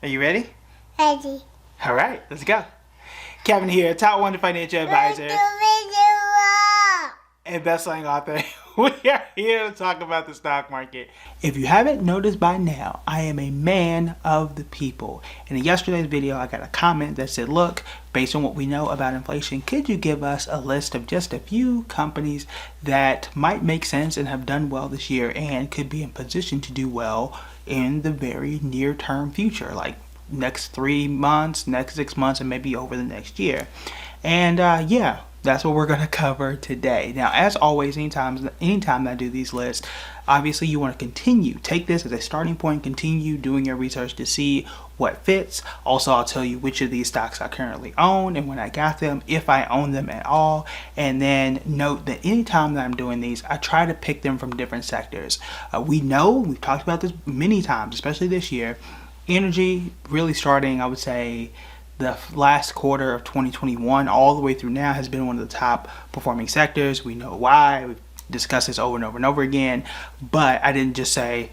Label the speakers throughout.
Speaker 1: Are you ready?
Speaker 2: Ready.
Speaker 1: All right, let's go. Kevin here, top 1 financial advisor and best-selling author. We are here to talk about the stock market. If you haven't noticed by now, I am a man of the people. In yesterday's video, I got a comment that said, look, based on what we know about inflation, could you give us a list of just a few companies that might make sense and have done well this year and could be in position to do well in the very near-term future, like next 3 months, next 6 months, and maybe over the next year. And yeah, that's what we're going to cover today. Now, as always, anytime I do these lists, obviously you want to take this as a starting point, continue doing your research to see what fits. Also, I'll tell you which of these stocks I currently own and when I got them, if I own them at all. And then note that anytime that I'm doing these, I try to pick them from different sectors. We've talked about this many times, especially this year. Energy really starting, I would say, the last quarter of 2021 all the way through now has been one of the top performing sectors. We know why. We've discussed this over and over and over again. But I didn't just say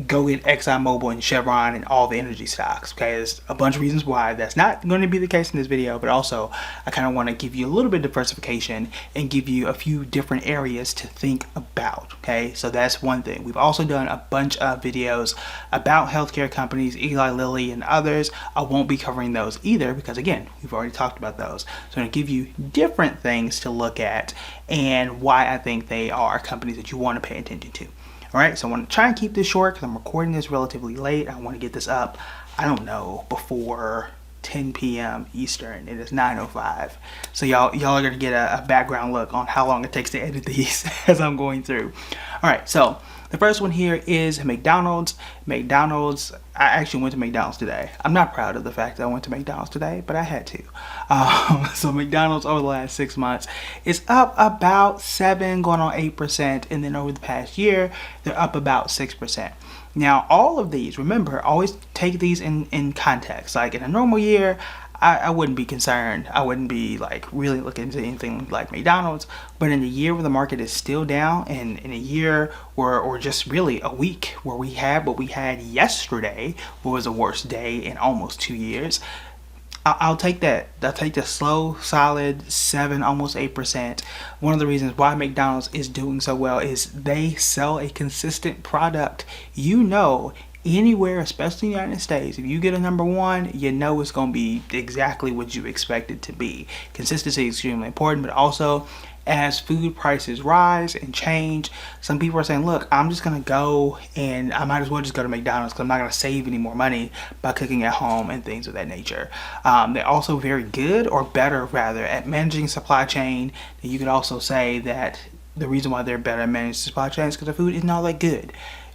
Speaker 1: go get ExxonMobil and Chevron and all the energy stocks. Okay, there's a bunch of reasons why that's not going to be the case in this video, but also I kind of want to give you a little bit of diversification and give you a few different areas to think about. Okay, so that's one thing. We've also done a bunch of videos about healthcare companies, Eli Lilly and others. I won't be covering those either because, again, we've already talked about those. So I'm going to give you different things to look at and why I think they are companies that you want to pay attention to. All right, so I want to try and keep this short because I'm recording this relatively late. I want to get this up, I don't know, before 10 p.m. Eastern. It is 9:05. So y'all are going to get a background look on how long it takes to edit these as I'm going through. All right, so the first one here is McDonald's. McDonald's, I actually went to McDonald's today. I'm not proud of the fact that I went to McDonald's today, but I had to. So McDonald's over the last 6 months is up about 7, going on 8. And then over the past year, they're up about 6%. Now, all of these, remember, always take these in context. Like in a normal year, I wouldn't be concerned. I wouldn't be like really looking into anything like McDonald's. But in a year where the market is still down, and in a year or just really a week where we had what we had yesterday, what was the worst day in almost 2 years, I'll take that. I'll take the slow, solid 7, almost 8%. One of the reasons why McDonald's is doing so well is they sell a consistent product. You know, anywhere, especially in the United States, if you get a number one, you know it's going to be exactly what you expect it to be. Consistency is extremely important, but also as food prices rise and change, some people are saying, look, I'm just going to go and I might as well just go to McDonald's because I'm not going to save any more money by cooking at home and things of that nature. They're also very good, or better rather, at managing supply chain. And you could also say that the reason why they're better at managing supply chain is because the food is not that good.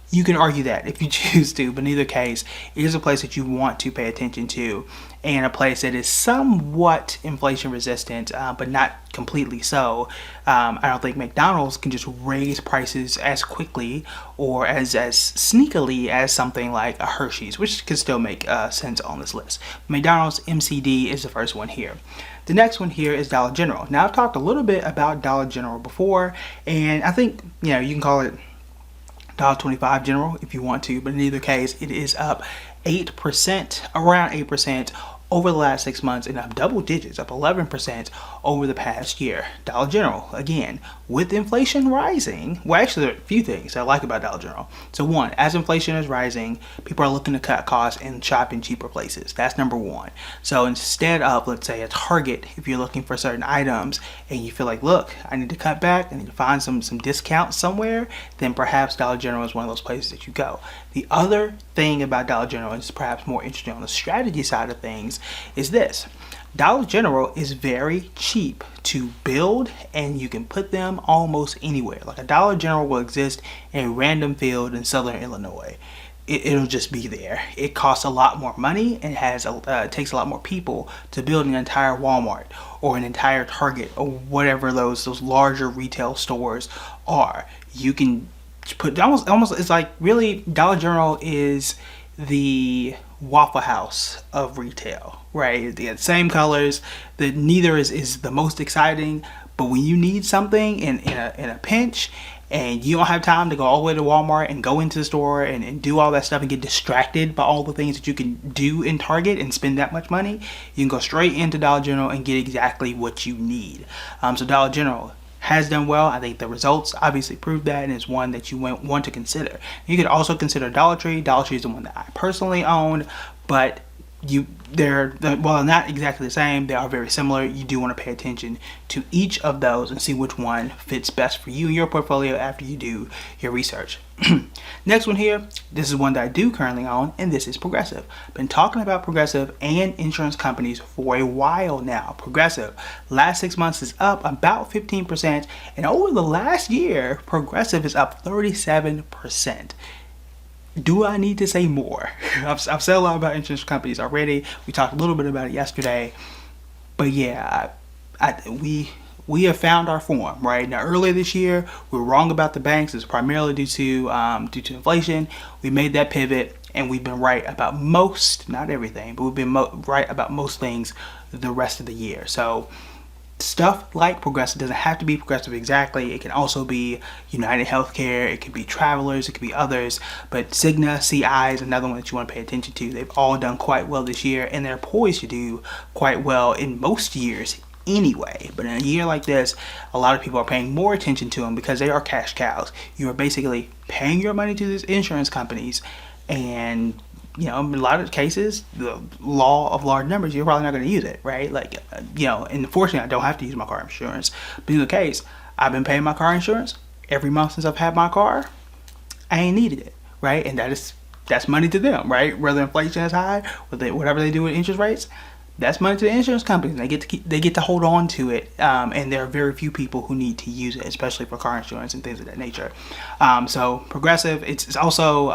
Speaker 1: You can argue that if you choose to, but in either case, it is a place that you want to pay attention to, and a place that is somewhat inflation resistant, but not completely so. I don't think McDonald's can just raise prices as quickly or as sneakily as something like a Hershey's, which can still make sense on this list. McDonald's MCD is the first one here. The next one here is Dollar General. Now, I've talked a little bit about Dollar General before, and I think, you can call it $1.25 general if you want to, but in either case, it is up 8%, around 8% over the last 6 months, and up double digits, up 11% over the past year. Dollar General, again, with inflation rising, well, actually, there are a few things I like about Dollar General. So one, as inflation is rising, people are looking to cut costs and shop in cheaper places. That's number one. So instead of, let's say, a Target, if you're looking for certain items and you feel like, look, I need to cut back, I need to find some discount somewhere, then perhaps Dollar General is one of those places that you go. The other thing about Dollar General is perhaps more interesting on the strategy side of things is this. Dollar General is very cheap to build, and you can put them almost anywhere. Like a Dollar General will exist in a random field in southern Illinois. It'll just be there. It costs a lot more money and takes a lot more people to build an entire Walmart or an entire Target or whatever those larger retail stores are. You can put almost it's like really Dollar General is the Waffle House of retail, right? The same colors, that neither is the most exciting, but when you need something in a pinch and you don't have time to go all the way to Walmart and go into the store and do all that stuff and get distracted by all the things that you can do in Target and spend that much money, you can go straight into Dollar General and get exactly what you need. So Dollar General has done well. I think the results obviously prove that, and it's one that you want to consider. You could also consider Dollar Tree. Dollar Tree is the one that I personally own, but while not exactly the same, they are very similar. You do want to pay attention to each of those and see which one fits best for you and your portfolio after you do your research. Next one here, this is one that I do currently own, and this is Progressive. Been talking about Progressive and insurance companies for a while now. Progressive, last 6 months is up about 15%, and over the last year, Progressive is up 37%. Do I need to say more? I've said a lot about insurance companies already. We talked a little bit about it yesterday. But yeah, we have found our form, right? Now, earlier this year, we were wrong about the banks. It's primarily due to inflation. We made that pivot, and we've been right about most, not everything, but we've been right about most things the rest of the year. So stuff like Progressive doesn't have to be Progressive exactly. It can also be United Healthcare. It could be Travelers. It could be others. But Cigna, CI is another one that you want to pay attention to. They've all done quite well this year, and they're poised to do quite well in most years anyway. But in a year like this, a lot of people are paying more attention to them because they are cash cows. You are basically paying your money to these insurance companies, and in a lot of cases, the law of large numbers, you're probably not going to use it, right? And fortunately, I don't have to use my car insurance. But in the case, I've been paying my car insurance every month since I've had my car. I ain't needed it, right? And that's money to them, right? Whether inflation is high, whatever they do with interest rates, that's money to the insurance companies. They get to hold on to it, and there are very few people who need to use it, especially for car insurance and things of that nature. So Progressive, it's also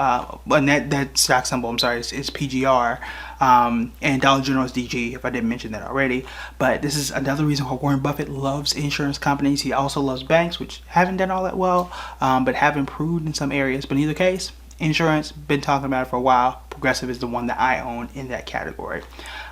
Speaker 1: that stock symbol. I'm sorry, it's PGR, and Dollar General is DG. If I didn't mention that already, but this is another reason why Warren Buffett loves insurance companies. He also loves banks, which haven't done all that well, but have improved in some areas. But in either case, insurance, been talking about it for a while. Progressive is the one that I own in that category.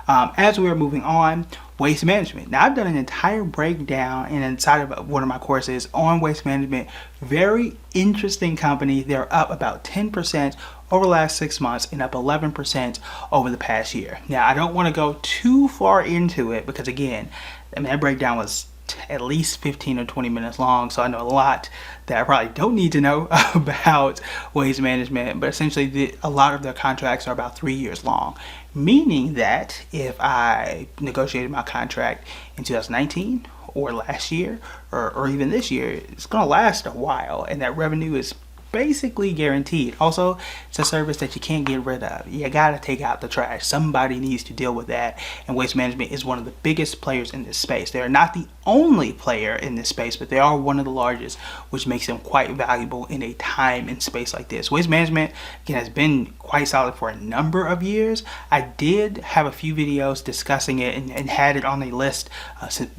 Speaker 1: As we are moving on, waste management. Now, I've done an entire breakdown inside of one of my courses on waste management. Very interesting company. They're up about 10% over the last 6 months and up 11% over the past year. Now, I don't want to go too far into it because, again, that breakdown was at least 15 or 20 minutes long, so I know a lot that I probably don't need to know about waste management. But essentially, a lot of their contracts are about 3 years long, meaning that if I negotiated my contract in 2019 or last year or even this year, it's going to last a while, and that revenue is basically guaranteed. Also, it's a service that you can't get rid of. You gotta take out the trash. Somebody needs to deal with that, and waste management is one of the biggest players in this space. They're not the only player in this space, but they are one of the largest, which makes them quite valuable in a time and space like this. Waste management, again, has been quite solid for a number of years. I did have a few videos discussing it and had it on a list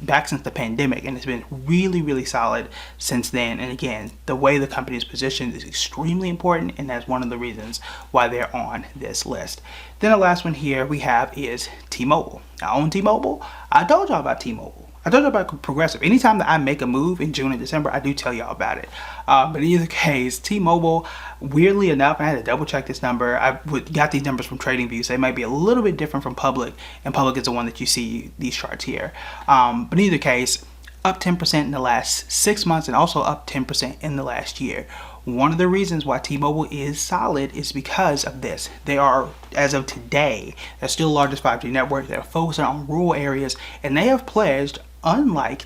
Speaker 1: back since the pandemic, and it's been really, really solid since then. And again, the way the company is positioned is extremely important, and that's one of the reasons why they're on this list. Then the last one here we have is T-Mobile. I own T-Mobile. I told y'all about T-Mobile. I told you about Progressive. Anytime that I make a move in June and December, I do tell y'all about it. But in either case, T-Mobile, weirdly enough, I had to double check this number. I got these numbers from TradingView, so they might be a little bit different from Public, and Public is the one that you see these charts here. But in either case, up 10% in the last 6 months and also up 10% in the last year. One of the reasons why T-Mobile is solid is because of this. They are, as of today, they're still the largest 5G network. They're focusing on rural areas, and they have pledged, unlike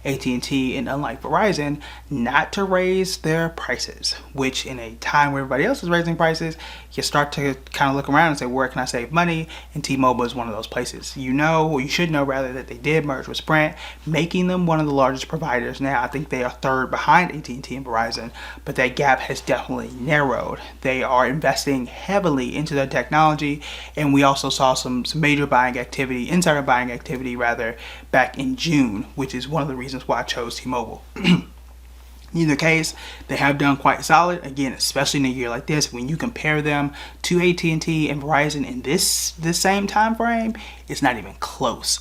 Speaker 1: AT&T and unlike Verizon, not to raise their prices, which in a time where everybody else is raising prices, you start to kind of look around and say, where can I save money? And T-Mobile is one of those places. You know, or you should know rather, that they did merge with Sprint, making them one of the largest providers now. I think they are third behind AT&T and Verizon, but that gap has definitely narrowed. They are investing heavily into their technology, and we also saw some major buying activity, insider buying activity rather, back in June, which is one of the reasons why I chose T-Mobile. In either case, they have done quite solid. Again, especially in a year like this, when you compare them to AT&T and Verizon in this same time frame, it's not even close.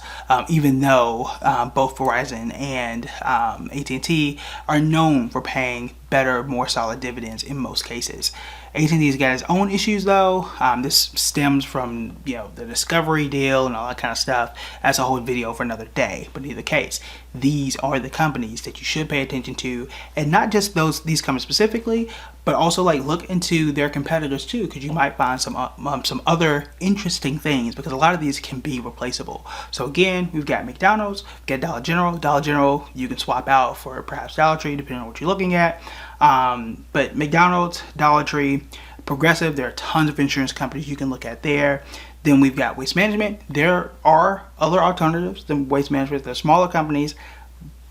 Speaker 1: Even though both Verizon and AT&T are known for paying better, more solid dividends in most cases. AT&T's got its own issues though. This stems from the Discovery deal and all that kind of stuff. That's a whole video for another day. But in either case, these are the companies that you should pay attention to, and not just these companies specifically, but also look into their competitors too, because you might find some other interesting things, because a lot of these can be replaceable. So again, we've got McDonald's, we've got Dollar General. Dollar General you can swap out for perhaps Dollar Tree depending on what you're looking at. But McDonald's, Dollar Tree, Progressive, there are tons of insurance companies you can look at there. Then we've got Waste Management. There are other alternatives than Waste Management. They're smaller companies,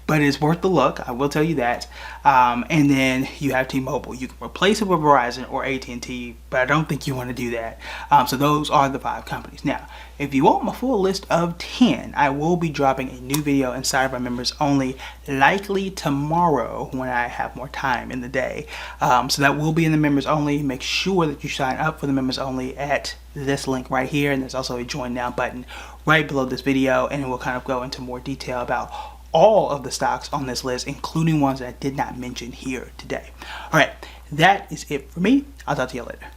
Speaker 1: but it's worth the look, I will tell you that. And then you have T-Mobile. You can replace it with Verizon or AT&T, but I don't think you want to do that. So those are the 5 companies. Now, if you want my full list of 10, I will be dropping a new video inside of my members only, likely tomorrow when I have more time in the day. So that will be in the members only. Make sure that you sign up for the members only at this link right here. And there's also a join now button right below this video. And we'll kind of go into more detail about all of the stocks on this list, including ones that I did not mention here today. All right, that is it for me. I'll talk to you later.